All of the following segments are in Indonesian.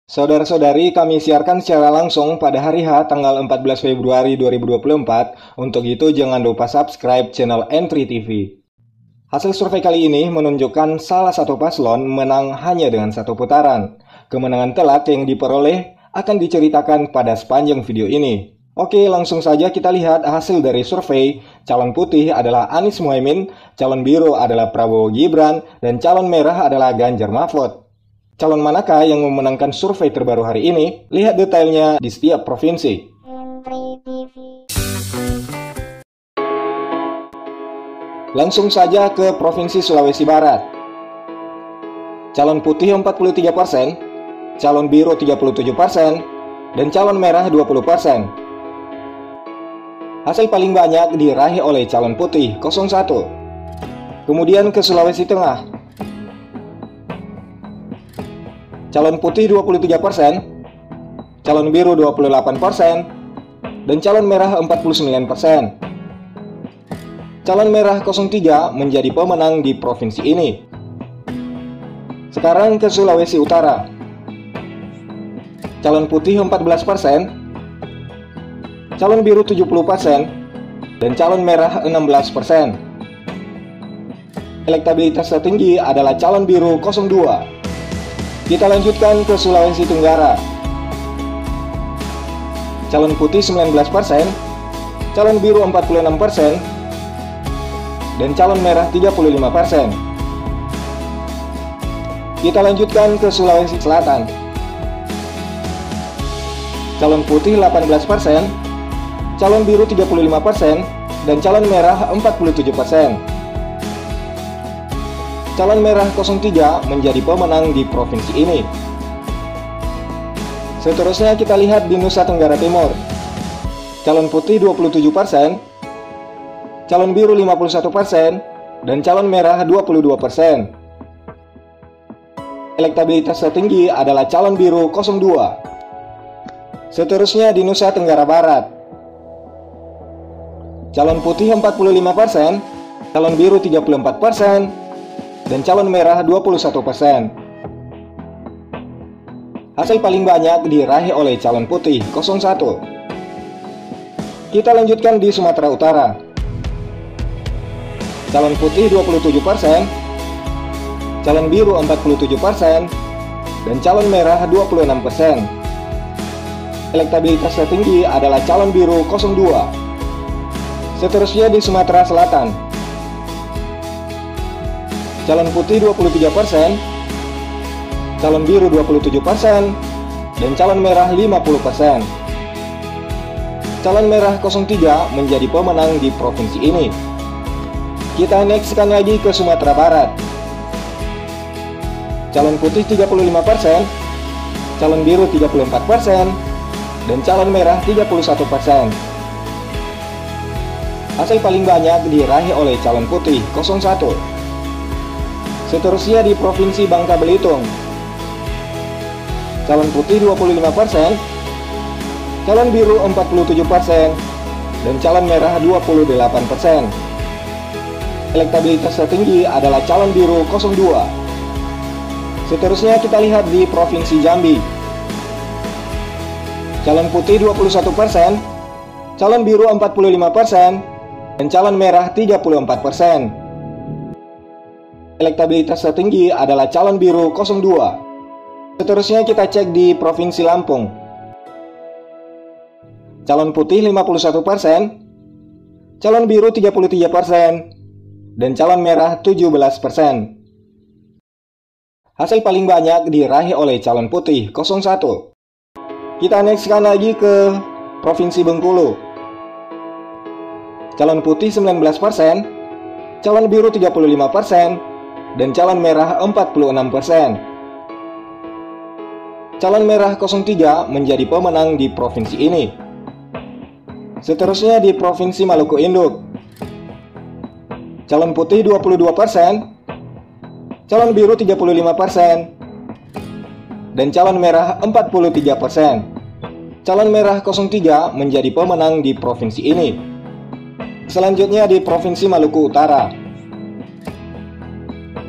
Saudara-saudari, kami siarkan secara langsung pada hari H tanggal 14 Februari 2024. Untuk itu jangan lupa subscribe channel Entry TV. Hasil survei kali ini menunjukkan salah satu paslon menang hanya dengan satu putaran. Kemenangan telak yang diperoleh akan diceritakan pada sepanjang video ini. Oke, langsung saja kita lihat hasil dari survei. Calon putih adalah Anies Mohaimin, calon biru adalah Prabowo Gibran, dan calon merah adalah Ganjar Mahfud. Calon manakah yang memenangkan survei terbaru hari ini? Lihat detailnya di setiap provinsi. Langsung saja ke Provinsi Sulawesi Barat. Calon putih 43%, calon biru 37%, dan calon merah 20%. Hasil paling banyak diraih oleh calon putih 01. Kemudian ke Sulawesi Tengah. Calon putih 23%, calon biru 28%, dan calon merah 49%. Calon merah 03 menjadi pemenang di provinsi ini. Sekarang ke Sulawesi Utara. Calon putih 14%, calon biru 70%, dan calon merah 16%. Elektabilitas tertinggi adalah calon biru 02. Kita lanjutkan ke Sulawesi Tenggara. Calon putih 19%, calon biru 46%, dan calon merah 35%. Kita lanjutkan ke Sulawesi Selatan. Calon putih 18%, calon biru 35%, dan calon merah 47%. Calon merah 03 menjadi pemenang di provinsi ini. Seterusnya kita lihat di Nusa Tenggara Timur. Calon putih 27%, calon biru 51%, dan calon merah 22%. Elektabilitas tertinggi adalah calon biru 02. Seterusnya di Nusa Tenggara Barat. Calon putih 45%, calon biru 34%, dan calon merah 21%. Hasil paling banyak diraih oleh calon putih 01. Kita lanjutkan di Sumatera Utara. Calon putih 27%, calon biru 47%, dan calon merah 26%. Elektabilitas tertinggi adalah calon biru 02. Seterusnya di Sumatera Selatan. Calon putih 23%, calon biru 27%, dan calon merah 50%. Calon merah 03 menjadi pemenang di provinsi ini. Kita nextkan lagi ke Sumatera Barat. Calon putih 35%, calon biru 34%, dan calon merah 31%. Hasil paling banyak diraih oleh calon putih 01. Seterusnya di Provinsi Bangka Belitung. Calon putih 25%, calon biru 47%, dan calon merah 28%. Elektabilitas tertinggi adalah calon biru 02. Seterusnya kita lihat di Provinsi Jambi. Calon putih 21%, calon biru 45%, dan calon merah 34%. Elektabilitas tertinggi adalah calon biru 02. Seterusnya kita cek di Provinsi Lampung. Calon putih 51%, calon biru 33%, dan calon merah 17%. Hasil paling banyak diraih oleh calon putih 01. Kita nextkan lagi ke Provinsi Bengkulu. Calon putih 19%, calon biru 35%, dan calon merah 46%. Calon merah 03 menjadi pemenang di provinsi ini. Seterusnya di Provinsi Maluku Induk. Calon putih 22%, calon biru 35%, dan calon merah 43%. Calon merah 03 menjadi pemenang di provinsi ini. Selanjutnya di Provinsi Maluku Utara.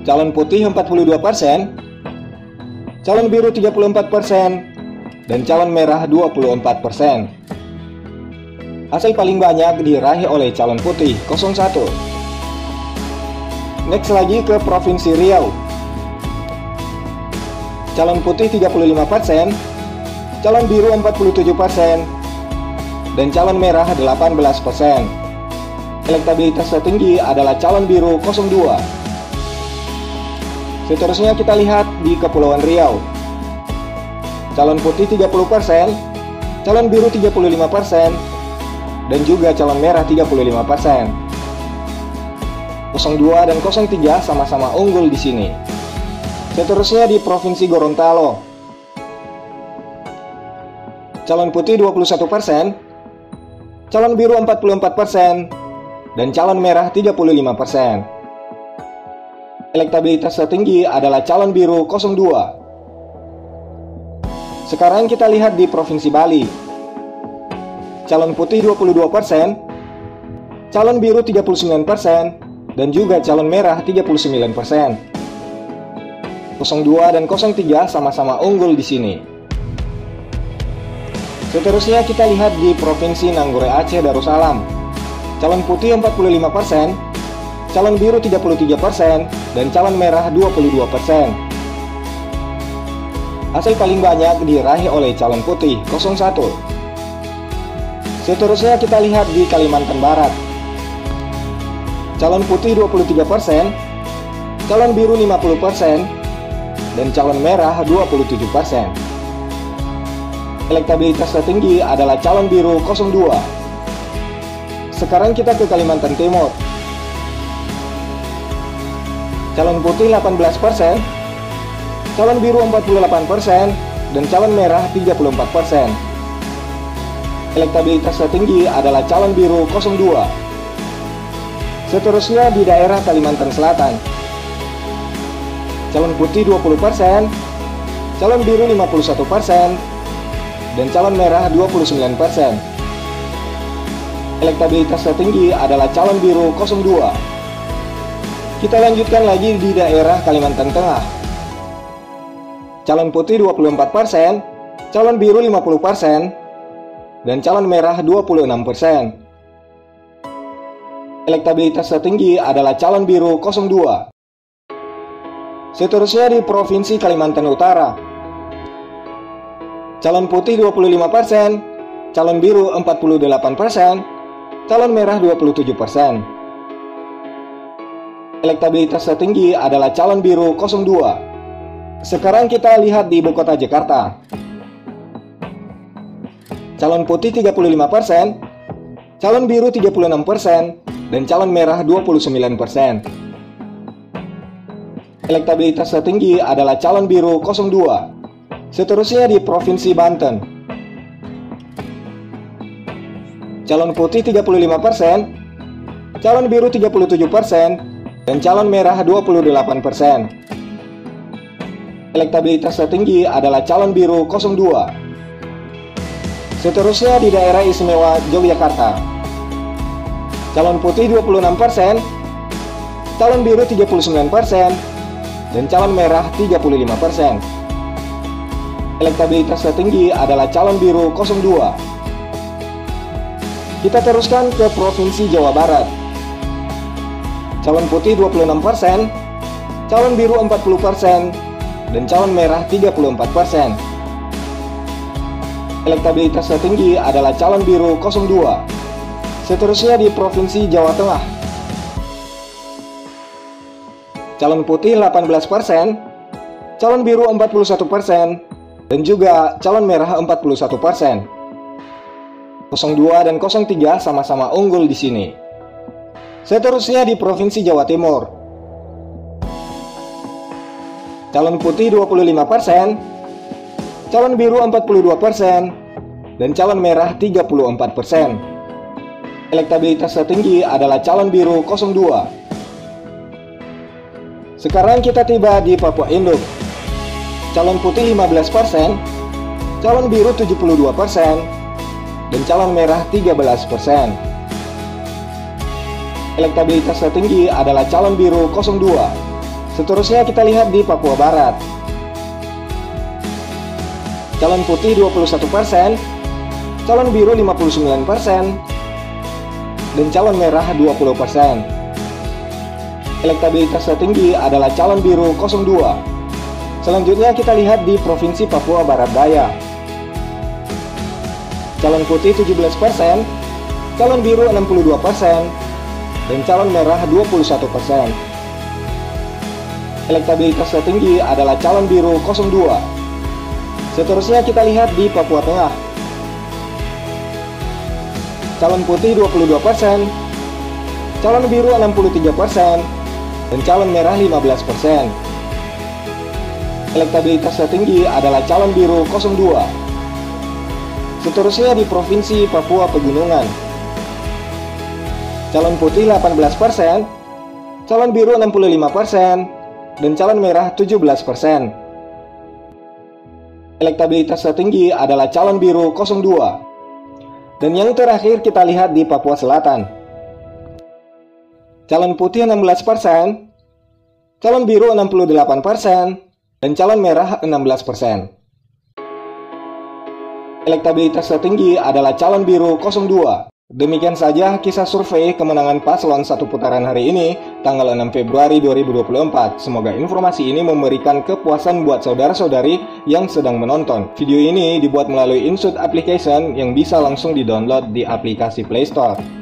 Calon putih 42%, calon biru 34%, dan calon merah 24%. Hasil paling banyak diraih oleh calon putih 01. Next lagi ke Provinsi Riau. Calon putih 35%, calon biru 47%, dan calon merah 18%. Elektabilitas tertinggi adalah calon biru 02. Seterusnya kita lihat di Kepulauan Riau. Calon putih 30%, calon biru 35%, dan juga calon merah 35%. 02 dan 03 sama-sama unggul di sini. Seterusnya di Provinsi Gorontalo. Calon putih 21%, calon biru 44%, dan calon merah 35%. Elektabilitas tertinggi adalah calon biru 02. Sekarang kita lihat di Provinsi Bali. Calon putih 22%, calon biru 39%, dan juga calon merah 39%. 02 dan 03 sama-sama unggul di sini. Seterusnya kita lihat di Provinsi Nanggure Aceh Darussalam. Calon putih 45%, calon biru 33%, dan calon merah 22%. Hasil paling banyak diraih oleh calon putih 01. Seterusnya kita lihat di Kalimantan Barat. Calon putih 23%, calon biru 50%, dan calon merah 27%. Elektabilitas tertinggi adalah calon biru 02. Sekarang kita ke Kalimantan Timur. Calon putih 18%, calon biru 48%, dan calon merah 34%. Elektabilitas tertinggi adalah calon biru 02. Seterusnya di daerah Kalimantan Selatan. Calon putih 20%, calon biru 51%, dan calon merah 29%. Elektabilitas tertinggi adalah calon biru 02. Kita lanjutkan lagi di daerah Kalimantan Tengah. Calon putih 24%, calon biru 50%, dan calon merah 26%. Elektabilitas tertinggi adalah calon biru 02. Seterusnya di Provinsi Kalimantan Utara. Calon putih 25%, calon biru 48%, calon merah 27%. Elektabilitas tertinggi adalah calon biru 02. Sekarang kita lihat di Ibu Kota Jakarta. Calon putih 35%, calon biru 36%, dan calon merah 29%. Elektabilitas tertinggi adalah calon biru 02. Seterusnya di Provinsi Banten. Calon putih 35%, calon biru 37%, dan calon merah 28%. Elektabilitas tertinggi adalah calon biru 02. Seterusnya di daerah istimewa Yogyakarta. Calon putih 26%, calon biru 39%, dan calon merah 35%. Elektabilitas tertinggi adalah calon biru 02. Kita teruskan ke Provinsi Jawa Barat. Calon putih 26%, calon biru 40%, dan calon merah 34%. Elektabilitas tertinggi adalah calon biru 02. Seterusnya di Provinsi Jawa Tengah. Calon putih 18%, calon biru 41%, dan juga calon merah 41%. 02 dan 03 sama-sama unggul di sini. Seterusnya di Provinsi Jawa Timur. Calon putih 25%, calon biru 42%, dan calon merah 34%. Elektabilitas tertinggi adalah calon biru 02. Sekarang kita tiba di Papua Induk. Calon putih 15%, calon biru 72%, dan calon merah 13%. Elektabilitas tertinggi adalah calon biru 02. Seterusnya kita lihat di Papua Barat. calon putih 21%, calon biru 59%, dan calon merah 20%. Elektabilitas tertinggi adalah calon biru 02. Selanjutnya kita lihat di Provinsi Papua Barat Daya. Calon putih 17%, calon biru 62%, dan calon merah 21%. Elektabilitas tertinggi adalah calon biru 02. Seterusnya kita lihat di Papua Tengah. Calon putih 22%, calon biru 63%, dan calon merah 15%. Elektabilitas tertinggi adalah calon biru 02. Seterusnya di Provinsi Papua Pegunungan. Calon putih 18%, calon biru 65%, dan calon merah 17%. Elektabilitas tertinggi adalah calon biru 02. Dan yang terakhir kita lihat di Papua Selatan. Calon putih 16%, calon biru 68%, dan calon merah 16%. Elektabilitas tertinggi adalah calon biru 02. Demikian saja kisah survei kemenangan paslon 1 putaran hari ini, tanggal 6 Februari 2024. Semoga informasi ini memberikan kepuasan buat saudara-saudari yang sedang menonton. Video ini dibuat melalui InShoot Application yang bisa langsung di-download di aplikasi Play Store.